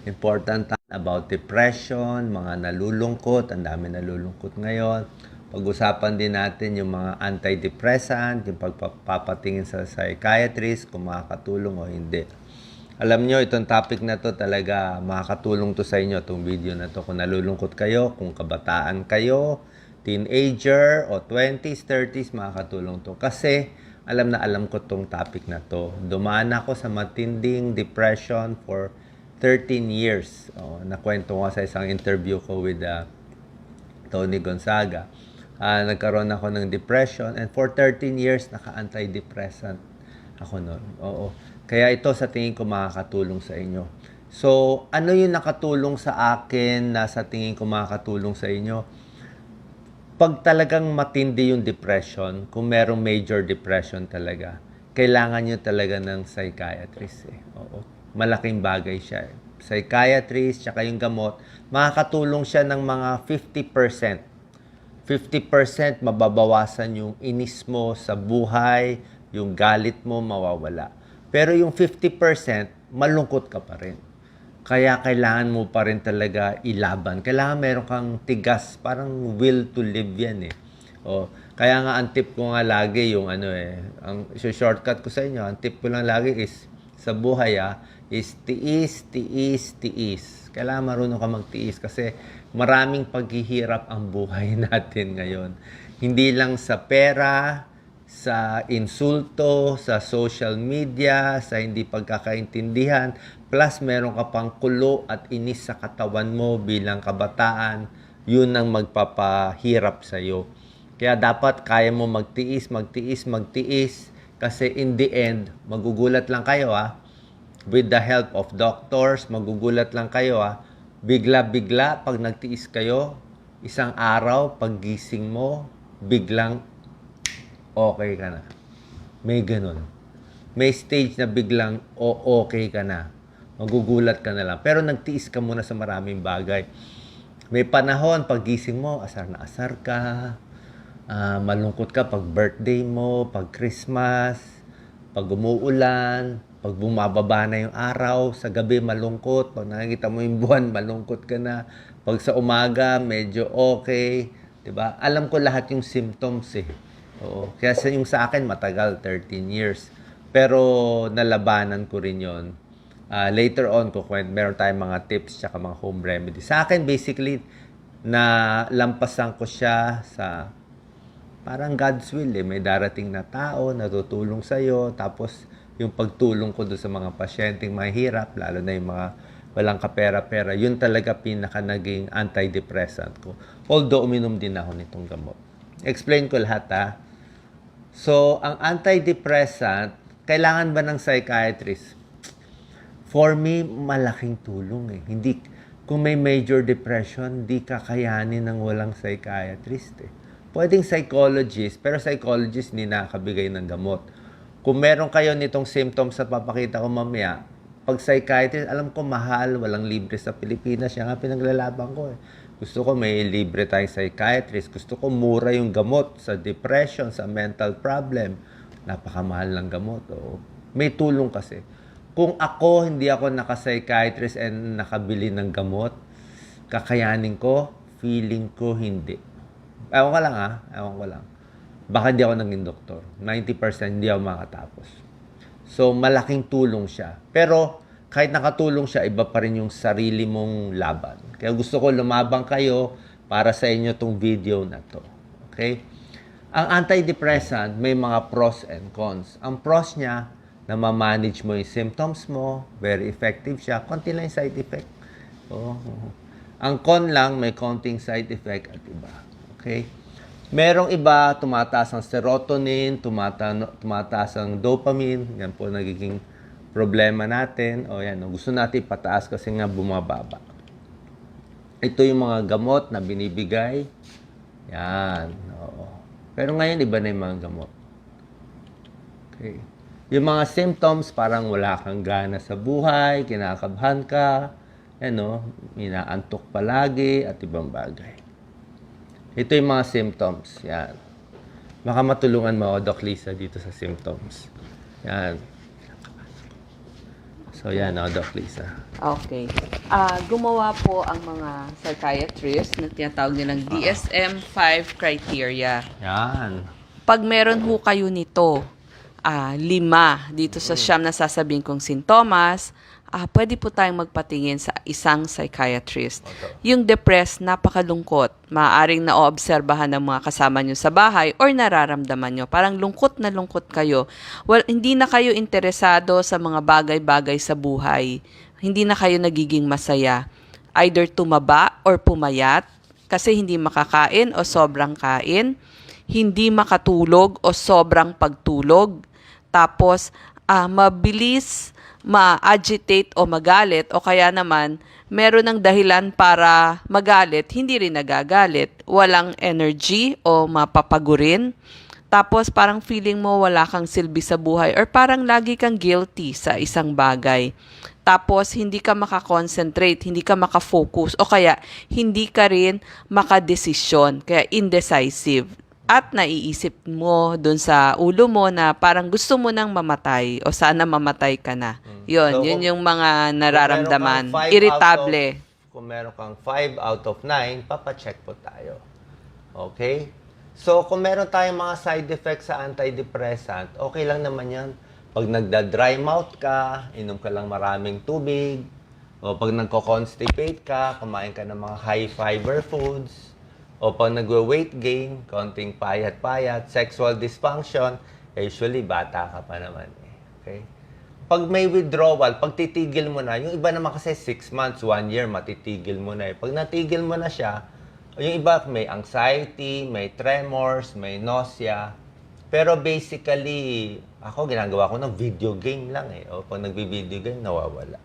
Important about depression, mga nalulungkot, ang dami nalulungkot ngayon. Pag-usapan din natin yung mga antidepressant, yung pagpapatingin sa psychiatrist, kung makakatulong o hindi. Alam nyo, itong topic na to talaga makakatulong to sa inyo, itong video na to. Kung nalulungkot kayo, kung kabataan kayo, teenager o 20s, 30s, makakatulong to. Kasi alam na alam ko itong topic na to. Dumaan ako sa matinding depression for 13 years. Nakwento ko sa isang interview ko with Tony Gonzaga. Nagkaroon ako ng depression and for 13 years naka-antidepressant ako noon. Oo. Kaya ito sa tingin ko makakatulong sa inyo. So, ano yung nakatulong sa akin na sa tingin ko makakatulong sa inyo? Pag talagang matindi yung depression, kung merong major depression talaga, kailangan nyo talaga ng psychiatrist. Oo. Malaking bagay siya. Psychiatrist, tsaka yung gamot, makakatulong siya ng mga 50%. 50% mababawasan yung inis mo sa buhay, yung galit mo mawawala. Pero yung 50%, malungkot ka pa rin. Kaya kailangan mo pa rin talaga ilaban. Kailangan meron kang tigas, parang will to live yan eh. Kaya nga ang tip ko nga lagi yung ang shortcut ko sa inyo, ang tip ko lang lagi is sa buhay is tiis, tiis, tiis. Kailangan marunong ka magtiis kasi maraming paghihirap ang buhay natin ngayon. Hindi lang sa pera, sa insulto, sa social media, sa hindi pagkakaintindihan, plus meron ka pang kulo at inis sa katawan mo bilang kabataan, yun ang magpapahirap sa'yo. Kaya dapat kaya mo magtiis, magtiis, magtiis, kasi in the end, magugulat lang kayo with the help of doctors, magugulat lang kayo bigla-bigla pag nagtiis kayo, isang araw, paggising mo, biglang okay ka na. May ganun. May stage na biglang okay ka na. Magugulat ka na lang. Pero nagtiis ka muna sa maraming bagay. May panahon, paggising mo, asar na asar ka. Malungkot ka pag birthday mo, pag Christmas, pag umuulan, pag bumababa na yung araw, sa gabi malungkot, pag nakikita mo yung buwan, malungkot ka na. Pag sa umaga, medyo okay. Diba? Alam ko lahat yung symptoms eh. Oo. Kaya yung sa akin, matagal, 13 years. Pero nalabanan ko rin yon. Later on, meron tayong mga tips tsaka mga home remedies. Sa akin, basically, na lampasan ko siya sa parang God's will eh. May darating na tao, natutulong sa'yo, tapos yung pagtulong ko doon sa mga pasyenteng mahirap, lalo na yung mga walang kapera-pera, yun talaga pinaka naging antidepressant ko. Although uminom din ako nitong gamot. Explain ko lahat So, ang antidepressant, kailangan ba ng psychiatrist? For me, malaking tulong eh. Hindi, kung may major depression, hindi kakayanin ng walang psychiatrist eh. Pwedeng psychologist, pero psychologist hindi nakakabigay ng gamot. Kung meron kayo nitong symptoms na papakita ko mamaya, pag psychiatrist, alam ko mahal, walang libre sa Pilipinas. Yan nga pinaglalaban ko eh. Gusto ko may libre tayong psychiatrist. Gusto ko mura yung gamot sa depression, sa mental problem. Napakamahal ng gamot. May tulong kasi. Kung ako, hindi ako naka-psychiatrist and nakabili ng gamot, kakayanin ko, feeling ko hindi. Ewan ko lang ewan ko lang. Baka hindi ako naging doktor. 90% hindi ako makatapos. So, malaking tulong siya. Pero, kahit nakatulong siya, iba pa rin yung sarili mong laban. Kaya gusto ko lumabang kayo para sa inyo tong video na to. Okay? Ang antidepressant, may mga pros and cons. Ang pros niya, na ma-manage mo yung symptoms mo, very effective siya. Konti lang yung side effect. Ang con lang, may konting side effect at iba. Okay? Merong iba, tumataas ang serotonin, tumataas ang dopamine. Yan po nagiging problema natin. Gusto natin ipataas kasi nga bumababa. Ito yung mga gamot na binibigay. Yan. Pero ngayon, iba na yung mga gamot. Okay. Yung mga symptoms, parang wala kang gana sa buhay, kinakabahan ka, inaantok palagi, at ibang bagay. Ito yung mga symptoms. Yan. Baka matulungan mo ako, Doc Lisa, dito sa symptoms. Yan. So, yan, Doc Lisa. Okay. Gumawa po ang mga psychiatrists na tinatawag nilang DSM-5 criteria. Yan. Pag meron ho kayo nito, 5 dito sa siyam na sasabihin kong sintomas, pwede po tayong magpatingin sa isang psychiatrist. Yung depressed, napakalungkot. Maaaring naoobserbahan ng mga kasama nyo sa bahay or nararamdaman nyo. Parang lungkot na lungkot kayo. Well, hindi na kayo interesado sa mga bagay-bagay sa buhay. Hindi na kayo nagiging masaya. Either tumaba or pumayat kasi hindi makakain o sobrang kain. Hindi makatulog o sobrang pagtulog. Tapos, mabilis ma-agitate o magalit o kaya naman meron ng dahilan para magalit, hindi rin nagagalit, walang energy o mapapagurin. Tapos parang feeling mo wala kang silbi sa buhay or parang lagi kang guilty sa isang bagay. Tapos hindi ka makakonsentrate, hindi ka makafocus o kaya hindi ka rin makadesisyon, kaya indecisive. At naiisip mo dun sa ulo mo na parang gusto mo nang mamatay o sana mamatay ka na. Yun, So, yun yung mga nararamdaman. Kung Irritable. Kung meron kang 5 out of 9, papacheck po tayo. Okay? So, kung meron tayong mga side effects sa antidepressant, okay lang naman yan. Pag nagda-dry mouth ka, inom ka lang maraming tubig, o pag nagko-constipate ka, kumain ka ng mga high-fiber foods, o pag nagwe-weight gain, konting payat-payat, sexual dysfunction, usually bata ka pa naman. Okay? Pag may withdrawal, pag titigil mo na, yung iba naman kasi 6 months, 1 year, matitigil mo na. Pag natigil mo na siya, yung iba may anxiety, may tremors, may nausea. Pero basically, ako ginagawa ko ng video game lang O pag nagbi-video game, nawawala.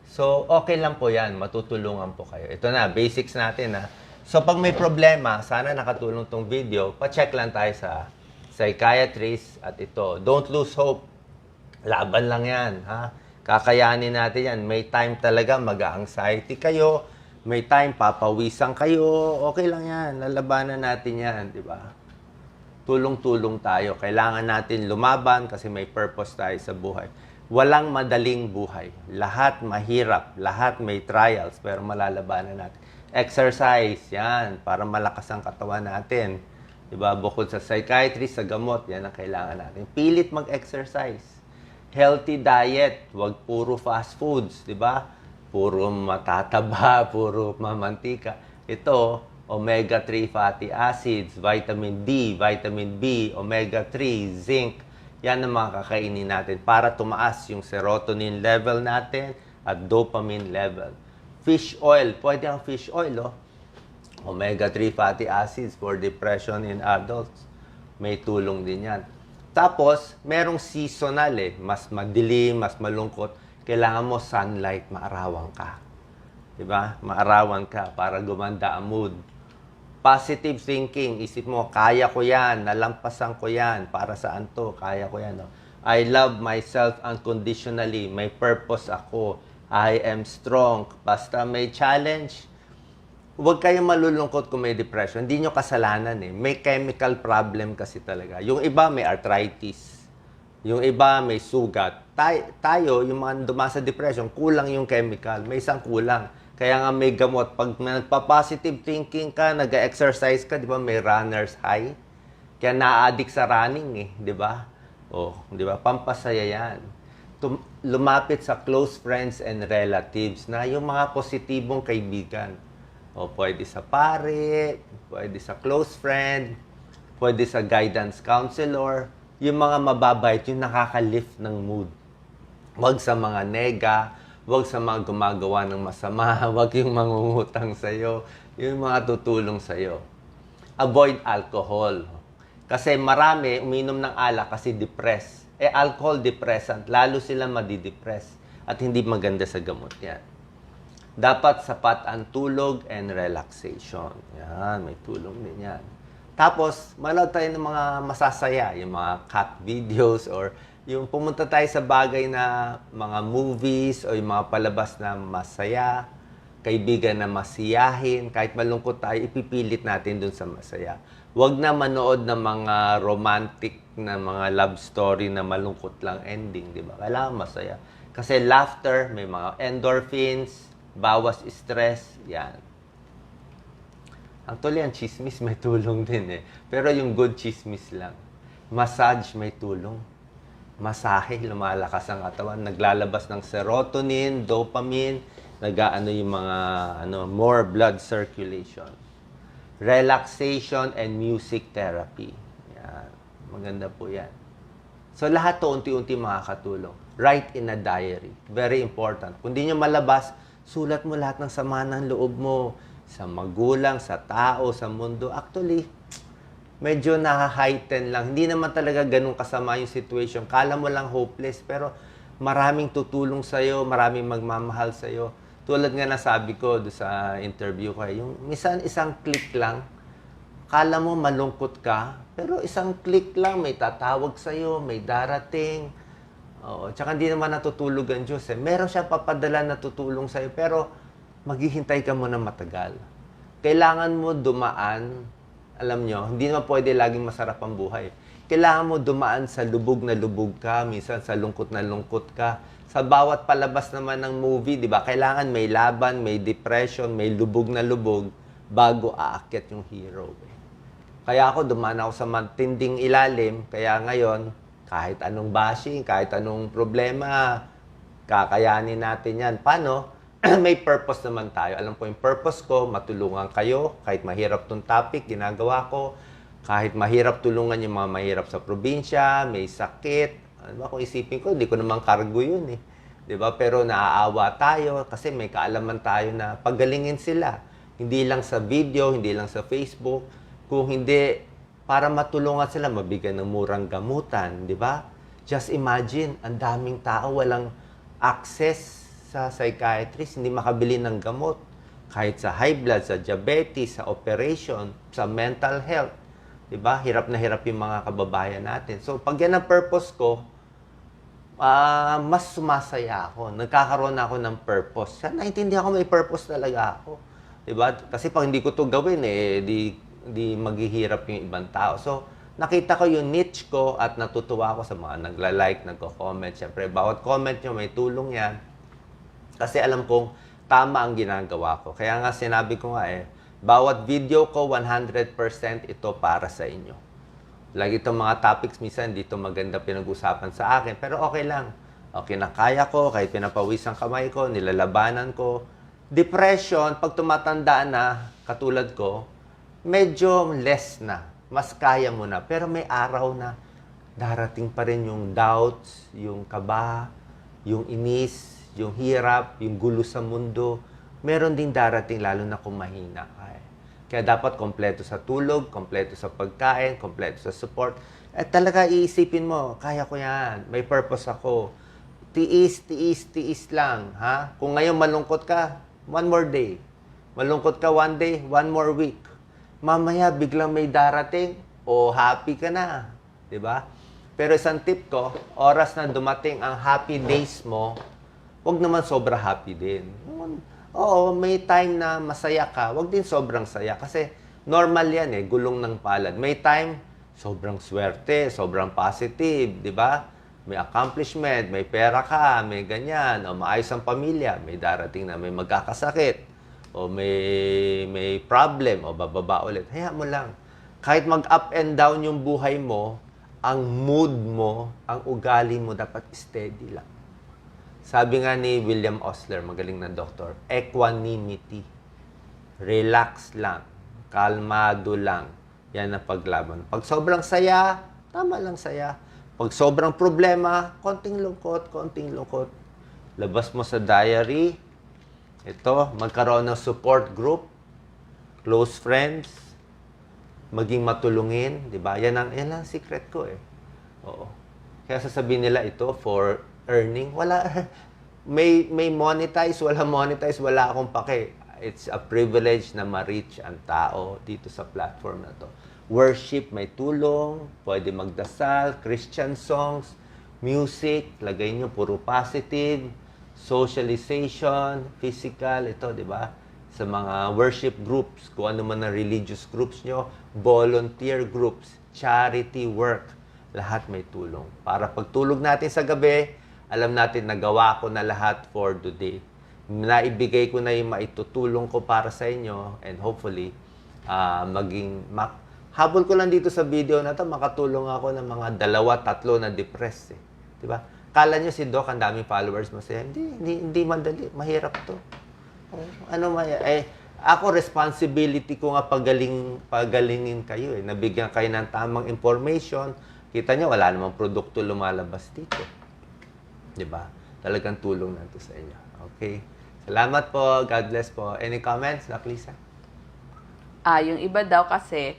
So, okay lang po yan. Matutulungan po kayo. Ito na, basics natin So, pag may problema, sana nakatulong tong video, pa-check lang tayo sa psychiatrist at ito. Don't lose hope. Laban lang yan, Kakayanin natin yan. May time talaga mag-anxiety kayo. May time papawisan kayo. Okay lang yan. Lalabanan natin yan, di ba? Tulong-tulong tayo. Kailangan natin lumaban kasi may purpose tayo sa buhay. Walang madaling buhay. Lahat mahirap. Lahat may trials. Pero malalabanan natin. Exercise, yan, para malakas ang katawan natin. Diba? Bukod sa psychiatrist, sa gamot, yan ang kailangan natin. Pilit mag-exercise. Healthy diet, wag puro fast foods, diba? Puro matataba, puro mamantika. Ito, omega-3 fatty acids, vitamin D, vitamin B, omega-3, zinc. Yan ang mga kakainin natin para tumaas yung serotonin level natin at dopamine level. Fish oil. Pwede ang fish oil, Omega-3 fatty acids for depression in adults. May tulong din yan. Tapos, merong seasonal Mas madilim, mas malungkot. Kailangan mo sunlight, maarawan ka. Diba? Maarawan ka para gumanda ang mood. Positive thinking. Isip mo, kaya ko yan, nalampasan ko yan. Para saan to? Kaya ko yan. I love myself unconditionally. May purpose ako. I am strong. Basta may challenge, huwag kayong malulungkot kung may depression. Hindi nyo kasalanan May chemical problem kasi talaga. Yung iba may arthritis. Yung iba may sugat. Tayo, yung mga dumasa depression, kulang yung chemical. May isang kulang. Kaya nga may gamot. Pag nagpa-positive thinking ka, nag-exercise ka, di ba, may runner's high. Kaya na-addict sa running di ba? Di ba? Pampasaya yan. Lumapit sa close friends and relatives na yung mga positibong kaibigan. Pwede sa pare, pwede sa close friend, pwede sa guidance counselor, yung mga mababait, yung nakaka-lift ng mood. Huwag sa mga nega, huwag sa mga gumagawa ng masama, huwag yung mangungutang sa'yo, yung mga tutulong sa'yo. Avoid alcohol. Kasi marami uminom ng alak kasi depressed. Alcohol depressant, lalo sila madidepress at hindi maganda sa gamot yan. Dapat sapat ang tulog and relaxation. Yan, may tulong din yan. Tapos, manood tayo ng mga masasaya, yung mga cat videos or yung pumunta tayo sa bagay na mga movies o yung mga palabas na masaya, kaibigan na masiyahin, kahit malungkot tayo, ipipilit natin dun sa masaya. Huwag na manood ng mga romantic na mga love story na malungkot lang ending, di ba? Kailangan masaya. Kasi laughter, may mga endorphins, bawas stress, yan. Actually, ang chismis may tulong din eh. Pero yung good chismis lang. Massage may tulong. Masahe, lumalakas ang katawan. Naglalabas ng serotonin, dopamine, nag-aano yung mga more blood circulation. Relaxation and music therapy. Yan. Maganda po yan. So lahat to unti-unti makakatulong. Write in a diary. Very important. Kung di nyo malabas, sulat mo lahat ng sama ng loob mo sa magulang, sa tao, sa mundo. Actually, medyo na-heighten lang. Hindi naman talaga ganun kasama yung situation. Kala mo lang hopeless, pero maraming tutulong sa'yo, maraming magmamahal sa'yo. Tulad nga nasabi ko do sa interview ko, yung minsan isang click lang, kala mo malungkot ka, pero isang click lang, may tatawag sa'yo, may darating. Oo, tsaka hindi naman natutulog ang Diyos. Meron siyang papadala na tutulong sa'yo, pero maghihintay ka muna matagal. Kailangan mo dumaan, alam nyo, hindi naman pwede laging masarap ang buhay. Kailangan mo dumaan sa lubog na lubog ka, minsan sa lungkot na lungkot ka. Sa bawat palabas naman ng movie, di ba, kailangan may laban, may depression, may lubog na lubog bago aakyat yung hero. Kaya ako, dumaan ako sa matinding ilalim, kaya ngayon, kahit anong bashing, kahit anong problema, kakayanin natin yan. Paano? May purpose naman tayo. Alam ko yung purpose ko, matulungan kayo. Kahit mahirap tong topic, ginagawa ko. Kahit mahirap tulungan yung mga mahirap sa probinsya, may sakit. Ano ba, kung isipin ko, hindi ko naman cargo yun eh. Diba? Pero naaawa tayo kasi may kaalaman tayo na pagalingin sila. Hindi lang sa video, hindi lang sa Facebook. Kung hindi, para matulungan sila, mabigyan ng murang gamutan. Diba? Just imagine, ang daming tao walang access sa psychiatrist, hindi makabili ng gamot. Kahit sa high blood, sa diabetes, sa operation, sa mental health. Diba? Hirap na hirap yung mga kababayan natin. So, pag yan ang purpose ko, mas sumasaya ako. Nagkakaroon ako ng purpose. Naintindihan ko may purpose talaga ako. Diba? Kasi pag hindi ko to gawin, di maghihirap yung ibang tao. So, nakita ko yung niche ko at natutuwa ako sa mga nagla-like, nagko-comment. Siyempre, bawat comment nyo may tulong yan. Kasi alam kong tama ang ginagawa ko. Kaya nga sinabi ko nga bawat video ko 100% ito para sa inyo. Lagi itong mga topics minsan dito maganda pinag-usapan sa akin. Pero okay lang. Okay na kaya ko, kahit pinapawis ang kamay ko, nilalabanan ko. Depression, pag tumatanda na, katulad ko, medyo less na. Mas kaya mo na. Pero may araw na darating pa rin yung doubts, yung kaba, yung inis, yung hirap, yung gulo sa mundo, meron din darating lalo na kung mahina ka. Kaya dapat kompleto sa tulog, kompleto sa pagkain, kompleto sa support. At talaga iisipin mo, kaya ko yan, may purpose ako. Tiis, tiis, tiis lang. Ha? Kung ngayon malungkot ka, one more day. Malungkot ka one day, one more week. Mamaya biglang may darating, o happy ka na. Diba? Pero isang tip ko, oras na dumating ang happy days mo, huwag naman sobra happy din. Oo, may time na masaya ka, huwag din sobrang saya. Kasi normal yan gulong ng palad. May time, sobrang swerte, sobrang positive, di ba? May accomplishment, may pera ka, may ganyan, o maayos ang pamilya, may darating na may magkakasakit, o may problem, o bababa ulit. Hayaan mo lang. Kahit mag-up and down yung buhay mo, ang mood mo, ang ugali mo, dapat steady lang. Sabi nga ni William Osler, magaling na doktor, equanimity. Relax lang. Kalmado lang. Yan ang paglaban. Pag sobrang saya, tama lang saya. Pag sobrang problema, konting lungkot, konting lungkot. Labas mo sa diary. Ito, magkaroon ng support group. Close friends. Maging matulungin. Diba? Yan ang secret ko Oo. Kaya sasabihin nila ito for earning, wala, may monetize, wala akong pake. It's a privilege na ma-reach ang tao dito sa platform na to. Worship, may tulong, pwede magdasal, Christian songs, music, lagay nyo, puro positive, socialization, physical, ito, di ba? Sa mga worship groups, kung ano man ang religious groups nyo, volunteer groups, charity work, lahat may tulong. Para pagtulog natin sa gabi, Alam natin, nagawa ko na lahat for today. Naibigay ko na yung maitutulong ko para sa inyo and hopefully, habol ko lang dito sa video na to, makatulong ako ng mga 2-3 na depressed. Eh. Diba? Kala nyo si Doc, ang daming followers, masaya. Hindi madali. Mahirap to. Ako, responsibility ko nga pagalingin kayo. Eh. Nabigyan kayo ng tamang information. Kita nyo, wala namang produkto lumalabas dito. Diba? Talagang tulong na to sa inyo. Okay? Salamat po. God bless po. Any comments, Doc Lisa? Yung iba daw kasi,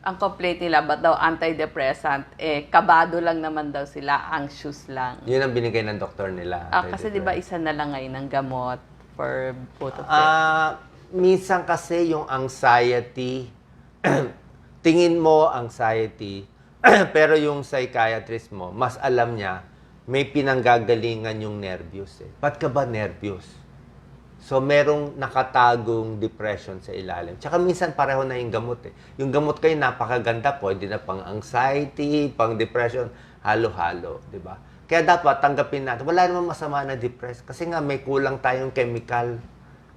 ang complaint nila, ba't daw antidepressant, kabado lang naman daw sila, anxious lang. Yun ang binigay ng doktor nila. Kasi di ba isa na lang ngayon ng gamot for both of them? Minsan kasi yung anxiety, tingin mo anxiety, pero yung psychiatrist mo, mas alam niya, may pinanggagalingan yung nervyos. Ba't ka ba nervyos? So, merong nakatagong depression sa ilalim. Tsaka minsan pareho na yung gamot. Yung gamot kayo napakaganda, pwede na pang anxiety, pang depression, halo-halo, di ba? Kaya dapat tanggapin natin. Wala namang masama na depressed kasi nga may kulang tayong chemical.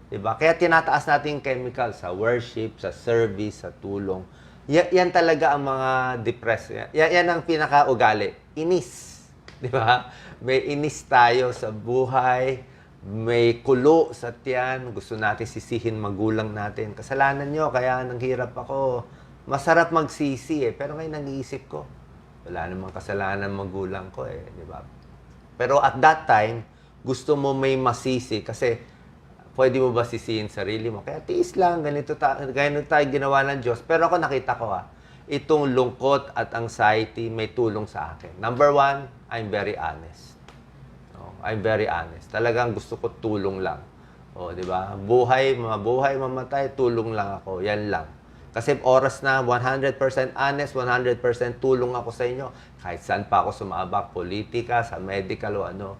Di ba? Kaya tinataas natin yung chemical sa worship, sa service, sa tulong. Yan talaga ang mga depressed. Yan ang pinaka-ugali. Inis. Di ba? May inis tayo sa buhay. May kulo sa tiyan, gusto natin sisihin magulang natin. Kasalanan nyo, kaya nanghirap ako. Masarap magsisi pero ngayon nag-iisip ko, wala namang kasalanan magulang ko di ba? Pero at that time, gusto mo may masisi kasi pwede mo ba sisihin sarili mo? Kaya tiis lang, ganito tayo ginawa ng Diyos. Pero ako nakita ko itong lungkot at anxiety may tulong sa akin. Number 1, I'm very honest. I'm very honest. Talagang gusto ko tulong lang. Di ba? Buhay, mamatay, tulong lang ako. Yan lang. Kasi oras na 100% honest, 100% tulong ako sa inyo. Kahit saan pa ako sumabak, politika, sa medical o ano.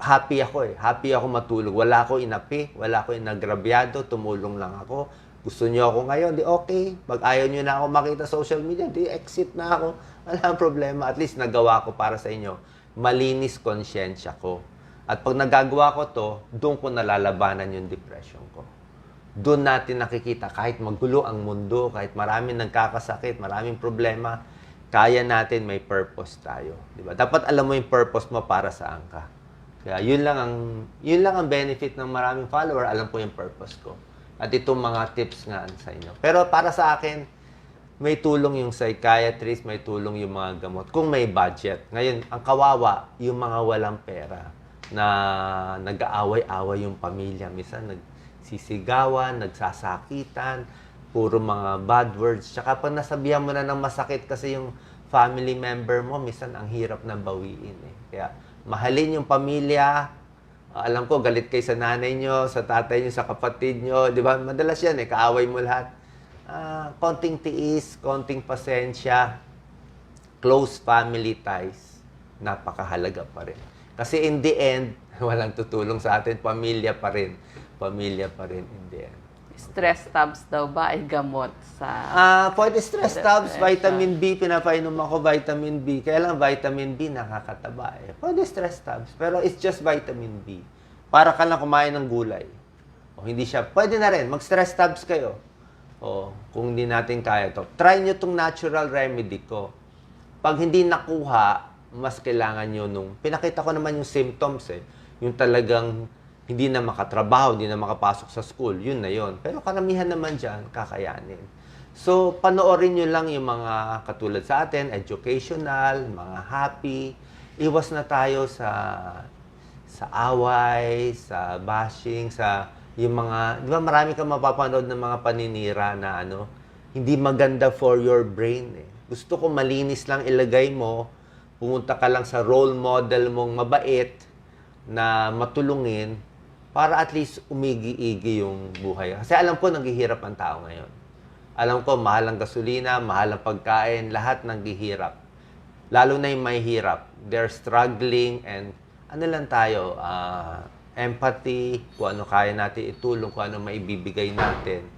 Happy ako Happy ako matulong. Wala ako inapi, wala ako inagrabyado, tumulong lang ako. Gusto niyo ako ngayon, di okay. Pag ayaw niyo na ako makita social media, di exit na ako. Walang problema. At least nagawa ko para sa inyo. Malinis konsyensya ko. At pag nagagawa ko to, doon ko nalalabanan yung depression ko. Doon natin nakikita, kahit magulo ang mundo, kahit maraming nagkakasakit, maraming problema, kaya natin may purpose tayo. Diba? Dapat alam mo yung purpose mo para saan ka. Kaya yun lang ang benefit ng maraming follower, alam ko yung purpose ko. At itong mga tips nga sa inyo. Pero para sa akin, may tulong yung psychiatrist, may tulong yung mga gamot. Kung may budget. Ngayon, ang kawawa, yung mga walang pera na nag-aaway-away yung pamilya. Minsan, nagsisigawan, nagsasakitan, puro mga bad words. Tsaka pag nasabihan mo na ng masakit kasi yung family member mo, minsan ang hirap na bawiin. Kaya, mahalin yung pamilya. Alam ko, galit kayo sa nanay nyo, sa tatay nyo, sa kapatid nyo. Di ba? Madalas yan kaaway mo lahat. Konting tiis, konting pasensya, close family ties, napakahalaga pa rin. Kasi in the end, walang tutulong sa atin, pamilya pa rin. Pamilya pa rin in the end. Stress tabs daw ba ay gamot sa... Pwede stress tabs, vitamin B, pinapainom ako vitamin B. Kaya lang vitamin B nakakataba Pwede stress tabs, pero it's just vitamin B. Para ka lang kumain ng gulay. Hindi siya, pwede na rin, mag-stress tabs kayo. Kung hindi natin kaya to. Try nyo itong natural remedy ko. Pag hindi nakuha, mas kailangan nyo pinakita ko naman yung symptoms Yung talagang hindi na makatrabaho, hindi na makapasok sa school, yun na yun. Pero karamihan naman dyan, kakayanin. So, panoorin nyo lang yung mga katulad sa atin, educational, mga happy. Iwas na tayo sa away, sa bashing, sa yung mga, di ba marami kang mapapanood ng mga paninira na hindi maganda for your brain Gusto ko malinis lang ilagay mo, pumunta ka lang sa role model mong mabait na matulungin para at least umigi-igi yung buhay. Kasi alam ko naghihirap ang tao ngayon. Alam ko mahal ang gasolina, mahal ang pagkain, lahat naghihirap. Lalo na yung may hirap. They're struggling and lang tayo, empathy, kung ano kaya natin itulong, kung ano maibibigay natin,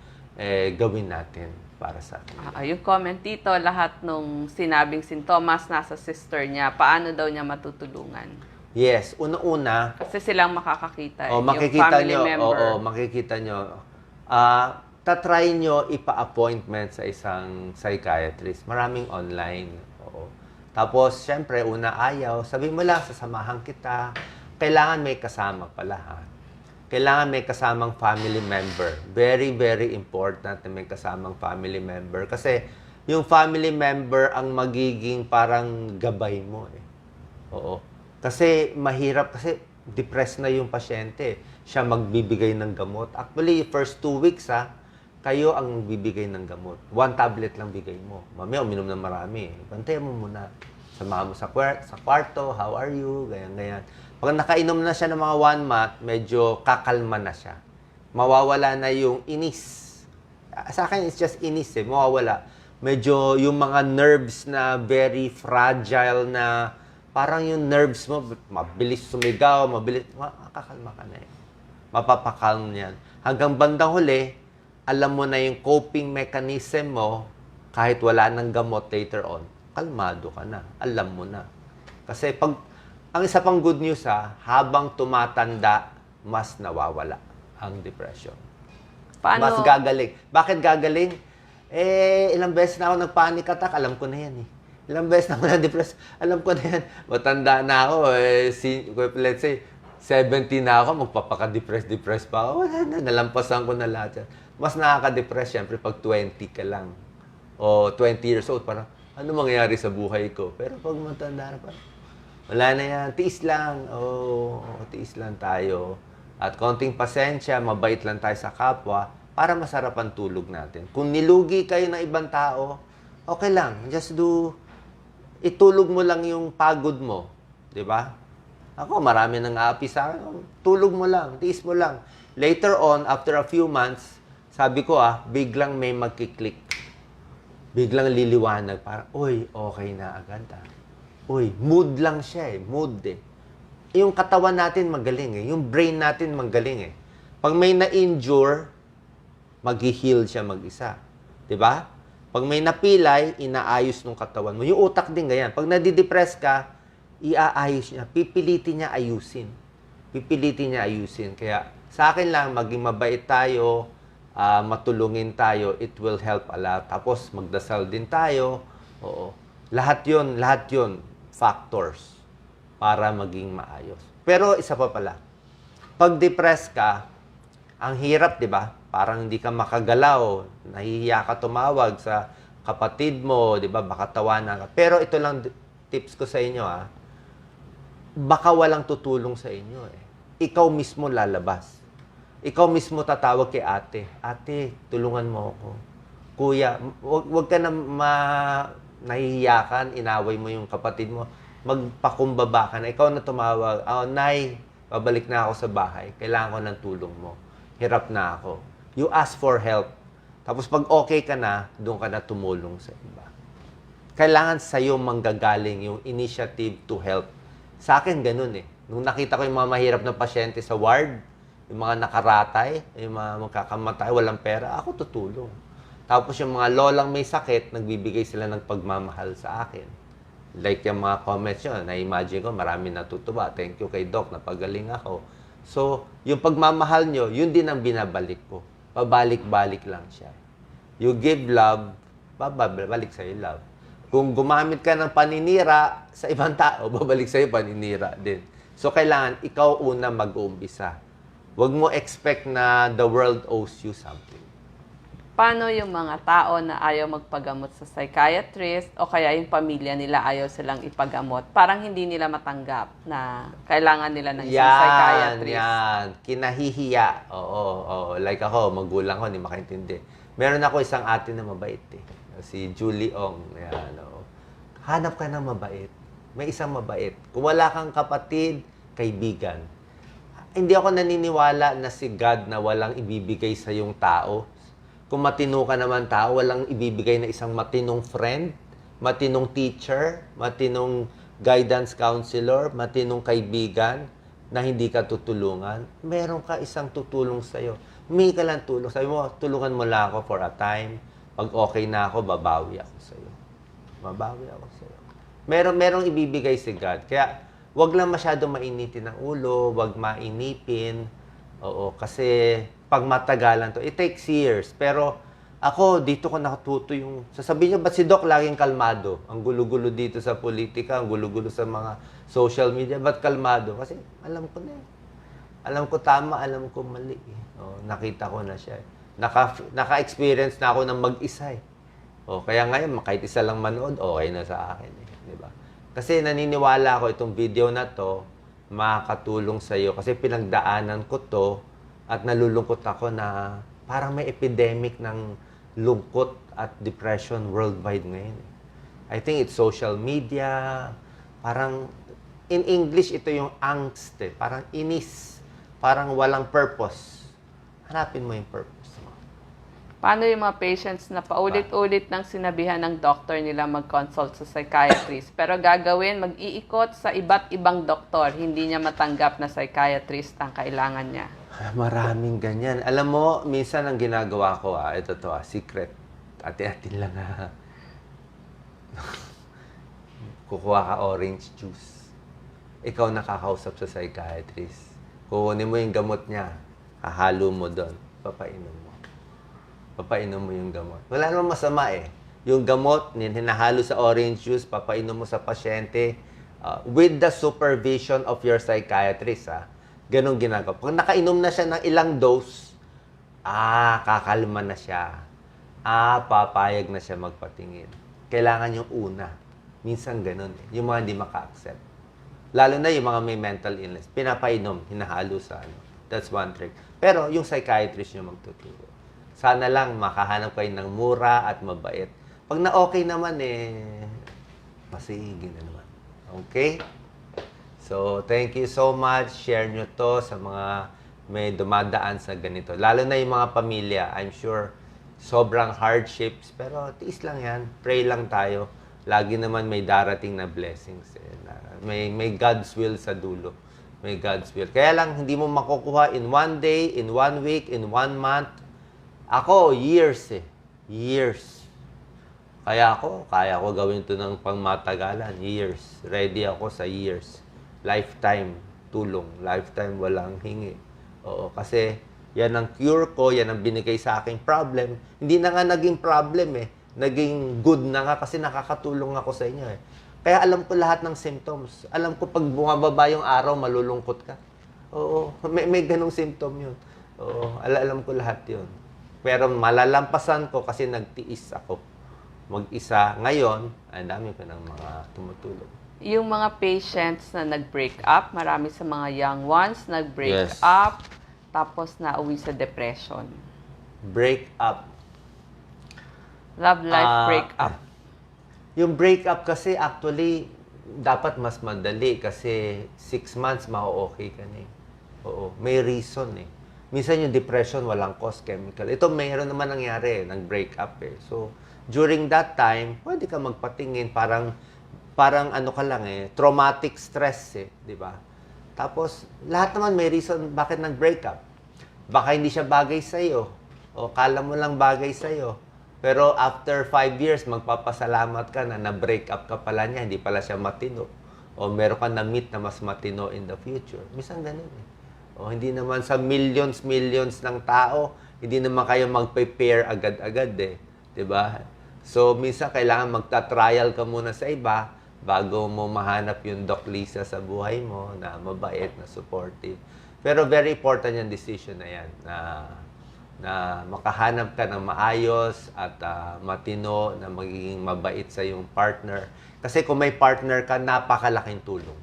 gawin natin para sa atin. Yung comment dito, lahat nung sinabing sintomas nasa sister niya, paano daw niya matutulungan? Yes, una-una, Kasi silang makakakita. oh, Yung makikita family nyo, member. oo, makikita nyo. Tatry nyo ipa-appointment sa isang psychiatrist. Maraming online. Oo. Tapos, syempre, una ayaw. Sabi mo lang, sasamahan kita. Kailangan may kasama pala, ha? Kailangan may kasamang family member. Very, very important na may kasamang family member. Kasi, yung family member ang magiging parang gabay mo, eh. Oo. Kasi mahirap kasi depressed na yung pasyente. Siya magbibigay ng gamot. Actually, first 2 weeks kayo ang bibigay ng gamot. 1 tablet lang bigay mo. Mamaya uminom ng marami. Bantayan mo muna. Samahan mo sa kwarto, how are you? Ganyan. Pag nakainom na siya ng mga 1 month, medyo kakalma na siya. Mawawala na yung inis. Sa akin, it's just inis eh. Mawawala. Medyo yung mga nerves na very fragile na parang yung nerves mo, mabilis sumigaw, makakalma ka na eh. Mapapakalm yan. Hanggang bandang huli, alam mo na yung coping mechanism mo, kahit wala ng gamot later on, kalmado ka na. Alam mo na. Kasi ang isa pang good news habang tumatanda, mas nawawala ang depression. Paano? Mas gagaling. Bakit gagaling? Ilang beses na ako nag-panic attack, alam ko na yan eh. Ilang beses na ako na-depress, alam ko na yan. Matanda na ako, let's say, 70 na ako, magpapaka-depress pa ako. Wala na, nalampasan ko na lahat yan. Mas nakaka-depress, syempre, pag 20 ka lang. O 20 years old, parang, ano mangyayari sa buhay ko? Pero pag matanda na pa, wala na yan, tiis lang. Tiis lang tayo. At konting pasensya, mabait lang tayo sa kapwa, para masarap ang tulog natin. Kung nilugi kayo ng ibang tao, okay lang, just itulog mo lang yung pagod mo. Di ba? Ako, marami nang aapi sa akin. Tulog mo lang, tiis mo lang. Later on, after a few months, sabi ko biglang may magkiklik. Biglang liliwanag. Parang, uy, okay na agad Uy, mood lang siya mood eh. Yung katawan natin magaling eh. Yung brain natin magaling eh. Pag may na-injure, mag-heal siya mag-isa. Di ba? Pag may napilay, inaayos ng katawan mo. Yung utak din ganyan. Pag nadidepress ka, iaayos niya. Pipilitin niya ayusin. Pipilitin niya ayusin. Kaya sa akin lang, maging mabait tayo, matulungin tayo, it will help a lot. Tapos magdasal din tayo. Oo. Lahat yun, factors para maging maayos. Pero isa pa pala, pag depressed ka, ang hirap, di ba? Parang hindi ka makagalaw, nahihiya ka tumawag sa kapatid mo, di ba? Baka tawanan ka. Pero ito lang tips ko sa inyo, baka walang tutulong sa inyo Ikaw mismo lalabas. Ikaw mismo tatawag kay ate. Ate, tulungan mo ako. Kuya, wag ka na nahihiyakan, inaway mo yung kapatid mo. Magpakumbaba ka na. Ikaw na tumawag. Nay, babalik na ako sa bahay. Kailangan ko ng tulong mo. Hirap na ako. You ask for help. Tapos pag okay ka na, doon ka na tumulong sa iba. Kailangan sa'yo manggagaling yung initiative to help. Sa akin, ganun Nung nakita ko yung mga mahirap na pasyente sa ward, yung mga nakaratay, yung mga magkakamatay, walang pera, ako tutulong. Tapos yung mga lolang may sakit, nagbibigay sila ng pagmamahal sa akin. Like yung mga comments yun, na-imagine ko, marami natutuwa. Thank you kay Doc, napagaling ako. So, yung pagmamahal nyo, yun din ang binabalik ko. Pabalik-balik lang siya. You give love, babalik sa'yo love. Kung gumamit ka ng paninira sa ibang tao, babalik sa'yo paninira din. So, kailangan ikaw una mag-uumpisa. Huwag mo expect na the world owes you something. Paano yung mga tao na ayaw magpagamot sa psychiatrist o kaya yung pamilya nila ayaw silang ipagamot? Parang hindi nila matanggap na kailangan nila ng isang psychiatrist. Yan. Kinahihiya. Oo. Like ako, magulang ko, hindi makaintindi. Meron ako isang ate na mabait Si Julie Ong. Yan, Hanap ka ng mabait. May isang mabait. Kung wala kang kapatid, kaibigan. Hindi ako naniniwala na si God na walang ibibigay sa yung tao. Kung matino ka naman tao, walang ibibigay na isang matinong friend, matinong teacher, matinong guidance counselor, matinong kaibigan na hindi ka tutulungan. Meron ka isang tutulong sa'yo. Humingi ka lang tulong. Sabi mo, tulungan mo lang ako for a time. Pag okay na ako, babawi ako sa'yo. Merong ibibigay si God. Kaya wag lang masyado mainitin ng ulo, wag mainipin. Oo, kasi pag matagalan to, it takes years. Pero ako, dito ko natuto yung, sasabihin niyo, ba't si Doc laging kalmado? Ang gulo-gulo dito sa politika, ang gulo-gulo sa mga social media, ba't kalmado? Kasi alam ko na eh. Alam ko tama, alam ko mali. Oh, nakita ko na siya. Naka-experience na ako ng mag-isa eh. Oh, kaya ngayon, kahit isa lang manood, okay na sa akin eh. Di ba? Kasi naniniwala ako itong video na to, makakatulong sa iyo. Kasi pinagdaanan ko to at nalulungkot ako na parang may epidemic ng lungkot at depression worldwide ngayon. I think it's social media, parang in English ito yung angst eh, parang inis, parang walang purpose. Hanapin mo yung purpose mo. Paano yung mga patients na paulit-ulit nang sinabihan ng doctor nila mag-consult sa psychiatrist, pero gagawin, mag-iikot sa iba't ibang doktor, hindi niya matanggap na psychiatrist ang kailangan niya? Maraming ganyan. Alam mo, minsan ang ginagawa ko, ito to, secret. Ati-atin lang kukuha ka orange juice. Ikaw nakakausap sa psychiatrist. Kukunin mo yung gamot niya. Hahalo mo doon. Papainom mo. Papainom mo yung gamot. Wala namang masama eh. Yung gamot, hinahalo sa orange juice, papainom mo sa pasyente with the supervision of your psychiatrist. Ganong ginagawa. Pag nakainom na siya ng ilang dose, kakalma na siya. Papayag na siya magpatingin. Kailangan yung una. Minsan ganon eh. Yung mga hindi maka-accept. Lalo na yung mga may mental illness. Pinapainom, hinahalo sa ano. That's one trick. Pero yung psychiatrist nyo magtuturo. Sana lang makahanap kayo ng mura at mabait. Pag na-okay naman masigigin na naman. Okay? So, thank you so much. Share nyo to sa mga may dumadaan sa ganito. Lalo na yung mga pamilya. I'm sure sobrang hardships. Pero tiis lang yan. Pray lang tayo. Lagi naman may darating na blessings. May God's will sa dulo. May God's will. Kaya lang, hindi mo makukuha in one day, in one week, in 1 month. Ako, years eh. Years. Kaya ko gawin to ng pangmatagalan. Years. Ready ako sa years. Lifetime tulong. Lifetime walang hingi. Oo, kasi yan ang cure ko, yan ang binigay sa aking problem. Hindi na nga naging problem eh. Naging good na nga kasi nakakatulong ako sa inyo eh. Kaya alam ko lahat ng symptoms. Alam ko pag bumababa yung araw, malulungkot ka. Oo, may ganong symptom yun. Oo, alam ko lahat yun. Pero malalampasan ko kasi nagtiis ako. Mag-isa. Ngayon, ang dami ko ng mga tumutulong. Yung mga patients na nag-break up, marami sa mga young ones nag-break Yes. up, tapos nauwi sa depression. Break up. Love life break up. Yung break up kasi actually dapat mas madali kasi 6 months ma-okay ka na eh. Oo, may reason eh. Minsan yung depression walang cause chemical. Ito mayroon naman nangyari, nag-break up eh. So during that time, pwede ka magpatingin parang ano ka lang eh, traumatic stress eh, di ba? Tapos lahat naman may reason bakit nag-break up. Baka hindi siya bagay sa iyo o kala mo lang bagay sa iyo. Pero after 5 years, magpapasalamat ka na na-break up ka pala niya, hindi pala siya matino. O meron ka na-meet na mas matino in the future. Minsan ganun eh. O hindi naman sa millions ng tao, hindi naman kayo mag-prepare agad-agad eh. 'Di ba? So minsan kailangan magta-trial ka muna sa iba bago mo mahanap yung Doc Lisa sa buhay mo na mabait, na supportive. Pero very important yung decision na yan, na makahanap ka ng maayos at matino na magiging mabait sa iyong partner. Kasi kung may partner ka, napakalaking tulong.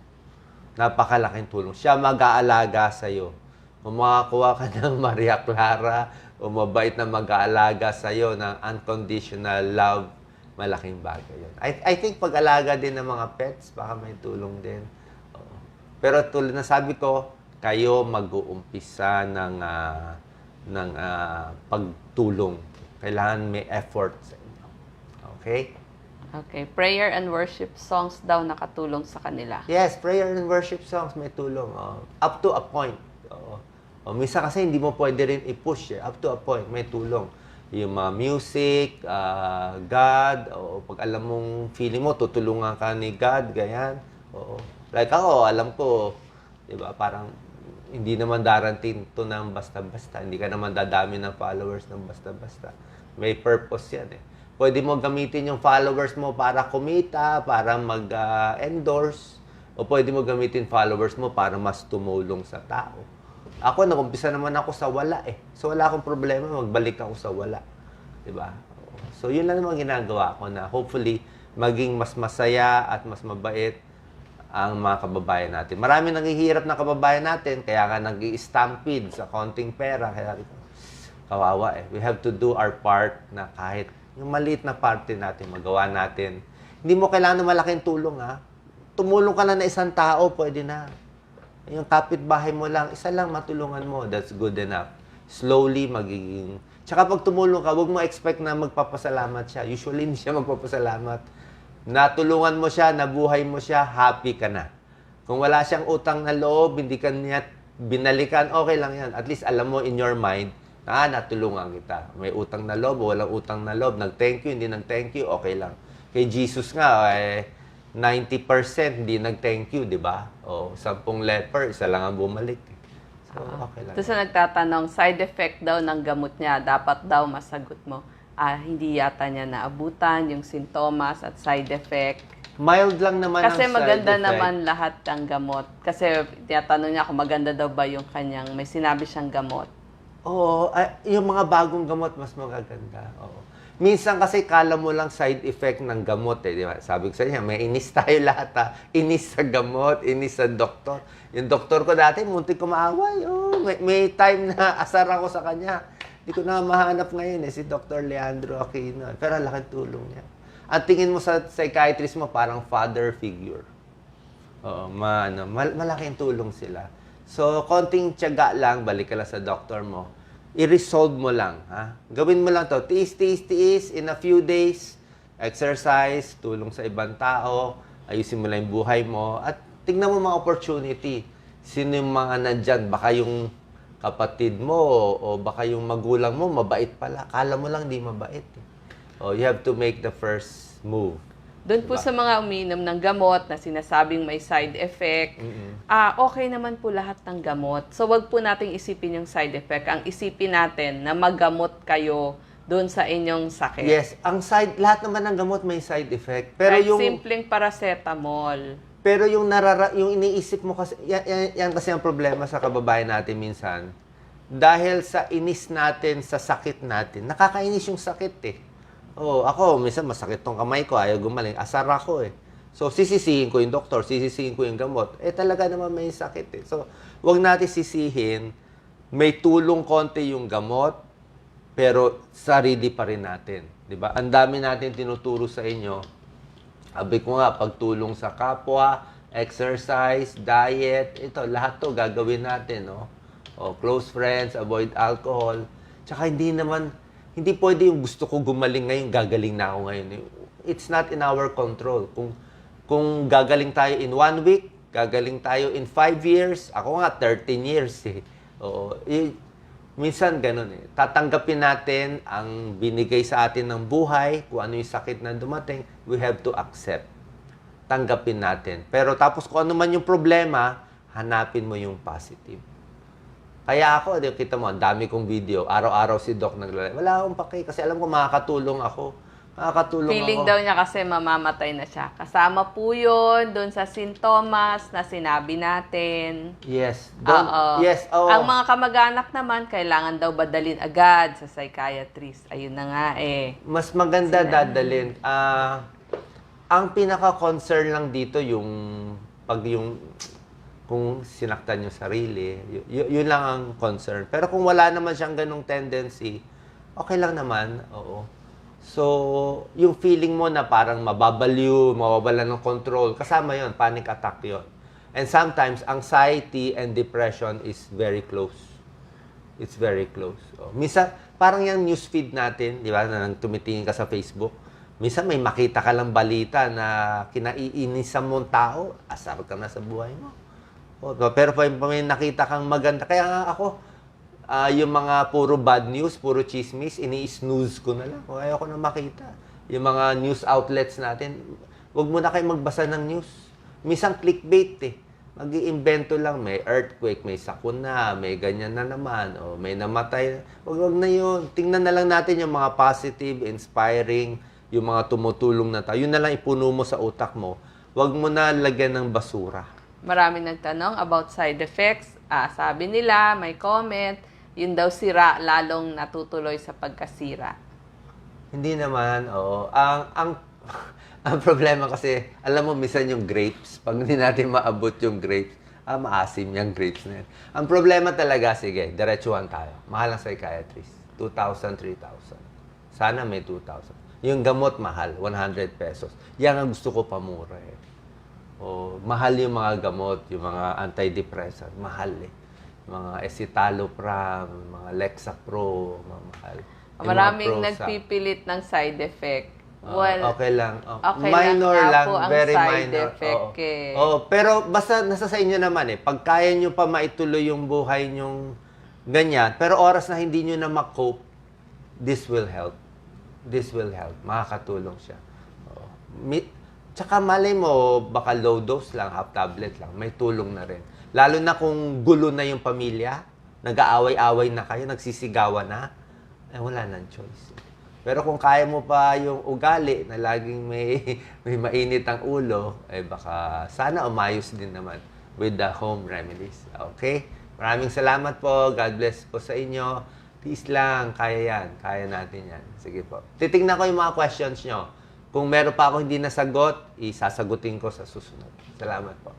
Napakalaking tulong. Siya mag-aalaga sa iyo. Kung makakuha ka ng Maria Clara o mabait na mag-aalaga sa iyo ng unconditional love, malaking bagay yun. I think pag-alaga din ng mga pets, baka may tulong din. Oo. Pero tulad na sabi ko, kayo mag-uumpisa ng pagtulong. Kailangan may effort sa inyo. Okay? Okay, prayer and worship songs daw nakatulong sa kanila. Yes, prayer and worship songs may tulong. Up to a point. Minsan kasi hindi mo pwede rin i-push. Up to a point, may tulong. Yung mga music, God, pag alam mong feeling mo, tutulungan ka ni God, ganyan. Like ako, alam ko, di ba, parang hindi naman darating to ng basta-basta. Hindi ka naman dadami ng followers ng basta-basta. May purpose yan eh. Pwede mo gamitin yung followers mo para kumita, para mag-endorse, o pwede mo gamitin followers mo para mas tumulong sa tao. Ako, nagumpisa naman ako sa wala eh. So wala akong problema, magbalik ako sa wala. Diba? So yun lang naman ginagawa ko na hopefully maging mas masaya at mas mabait ang mga kababayan natin. Marami nanghihirap na kababayan natin, kaya nga nag-i-stampede sa konting pera. Kaya kawawa eh. We have to do our part na kahit yung maliit na parte natin, magawa natin. Hindi mo kailangan ng malaking tulong ha. Tumulong ka lang na isang tao, pwede na. Yung kapitbahay mo lang, isa lang matulungan mo. That's good enough. Slowly magiging... Tsaka pag tumulong ka, huwag mo expect na magpapasalamat siya. Usually hindi siya magpapasalamat. Natulungan mo siya, nabuhay mo siya, happy ka na. Kung wala siyang utang na loob, hindi ka niya binalikan, okay lang yan. At least alam mo in your mind, natulungan kita. May utang na loob, walang utang na loob. Nag-thank you, hindi nag-thank you, okay lang. Kay Jesus nga, 90% hindi nag-thank you, di ba? O, 10 leper, isa lang ang bumalik. So, okay lang. Tapos nagtatanong, side effect daw ng gamot niya, dapat daw masagot mo. Hindi yata niya naabutan yung sintomas at side effect. Mild lang naman Kasi ang side maganda effect. naman lahat ng gamot. Kasi tinatanong niya kung maganda daw ba yung kanyang, may sinabi siyang gamot. Oo, yung mga bagong gamot mas magaganda. Oo. Minsan kasi kala mo lang side effect ng gamot eh, di ba? Sabi ko sa inyo, may inis tayo lahat ha. Inis sa gamot, inis sa doktor. Yung doktor ko dati, muntik ko maaway. Oh, may time na asar ako sa kanya. Hindi ko na mahanap ngayon eh, si Dr. Leandro Aquino. Pero laking tulong niya. Ang tingin mo sa psychiatrist mo, parang father figure. Oo, malaking tulong sila. So, konting tiyaga lang, balik ka lang sa doktor mo. I-resolve mo lang, ha? Gawin mo lang to. Tiis, in a few days, exercise, tulong sa ibang tao, ayusin mo lang yung buhay mo, at tignan mo mga opportunity. Sino yung mga nandyan? Baka yung kapatid mo, o baka yung magulang mo, mabait pala. Kala mo lang di mabait. Oh, you have to make the first move. Doon po sa mga umiinom ng gamot na sinasabing may side effect, okay naman po lahat ng gamot. So, wag po nating isipin yung side effect. Ang isipin natin na maggamot kayo doon sa inyong sakit. Yes, lahat naman ng gamot may side effect. Pero Kahit yung simpleng paracetamol. Pero yung yung iniisip mo kasi, yan kasi ang problema sa kababayan natin minsan. Dahil sa inis natin, sa sakit natin, nakakainis yung sakit eh. Oh, ako, minsan masakit tong kamay ko, ayaw gumaling, asar ako eh. So, sisisihin ko yung doktor, sisisihin ko yung gamot. Talaga naman may sakit eh. So, wag natin sisihin, may tulong konti yung gamot, pero sarili pa rin natin. Diba? Ang dami natin tinuturo sa inyo. Sabi ko nga, pagtulong sa kapwa, exercise, diet, ito, lahat to gagawin natin, no? O, close friends, avoid alcohol. Tsaka hindi pwede yung gusto ko gumaling ngayon, gagaling na ako ngayon. It's not in our control. Kung gagaling tayo in 1 week, gagaling tayo in 5 years, ako nga 13 years eh. Oo, minsan ganun eh. Tatanggapin natin ang binigay sa atin ng buhay, kung ano yung sakit na dumating, we have to accept. Tanggapin natin. Pero tapos kung ano man yung problema, hanapin mo yung positive. Kaya ako, kita mo, ang dami kong video. Araw-araw si Doc naglalay. Wala akong pake kasi alam ko makakatulong ako. Feeling daw niya kasi mamamatay na siya. Kasama po yun doon sa sintomas na sinabi natin. Yes. Yes. Ang mga kamag-anak naman, kailangan daw badalin agad sa psychiatrist. Ayun na nga eh. Mas maganda dadalin. Ang pinaka-concern lang dito kung sinaktan yung sarili, yun lang ang concern. Pero kung wala naman siyang ganong tendency, okay lang naman, oo. So, yung feeling mo na parang mababaliw, mawawalan ng control, kasama yon, panic attack yon. And sometimes, anxiety and depression is very close. It's very close. Minsan, parang yung newsfeed natin, di ba, na tumitingin ka sa Facebook, minsan may makita ka lang balita na kinaiinisan mong tao, asar ka na sa buhay mo. Pero pag may nakita kang maganda, kaya nga ako, yung mga puro bad news, puro chismis, ini-snooze ko na lang. Kaya ako na makita. Yung mga news outlets natin, huwag mo na kayo magbasa ng news. Minsan clickbait eh. Mag-iimbento lang, may earthquake, may sakuna, may ganyan na naman, o may namatay. Wag na yun. Tingnan na lang natin yung mga positive, inspiring, yung mga tumutulong na tao. Yun na lang ipuno mo sa utak mo. Wag mo na lagyan ng basura. Marami nagtanong about side effects. Sabi nila, may comment, yun daw sira, lalong natutuloy sa pagkasira. Hindi naman, oo. Ang problema kasi, alam mo, minsan yung grapes, pag hindi natin maabot yung grapes, maasim yung grapes na yan. Ang problema talaga, sige, diretsuhan tayo. Mahal ang psychiatrist. 2,000, 3,000. Sana may 2,000. Yung gamot, mahal. 100 pesos. Yan ang gusto ko pamura eh. Mahal yung mga gamot, yung mga antidepressant. Mahal eh. Mga escitalopram, mga Lexapro, mga mahal. Yung Maraming mga Prozac. nagpipilit ng side effect. Okay lang. Okay Minor lang, lang, po ang very side minor. effect eh. Pero basta nasa sa inyo naman eh. Pag kaya nyo pa maituloy yung buhay nyong ganyan, pero oras na hindi nyo na ma-cope, this will help. This will help. Makakatulong siya. Tsaka malay mo, baka low dose lang, half tablet lang, may tulong na rin. Lalo na kung gulo na yung pamilya, nag-aaway-away na kayo, nagsisigawan na, wala nang choice. Pero kung kaya mo pa yung ugali na laging may mainit ang ulo, baka sana umayos din naman with the home remedies. Okay? Maraming salamat po. God bless po sa inyo. Peace lang. Kaya yan. Kaya natin yan. Sige po. Titingnan ko yung mga questions nyo. Kung meron pa ako hindi nasagot, isasagutin ko sa susunod. Salamat po.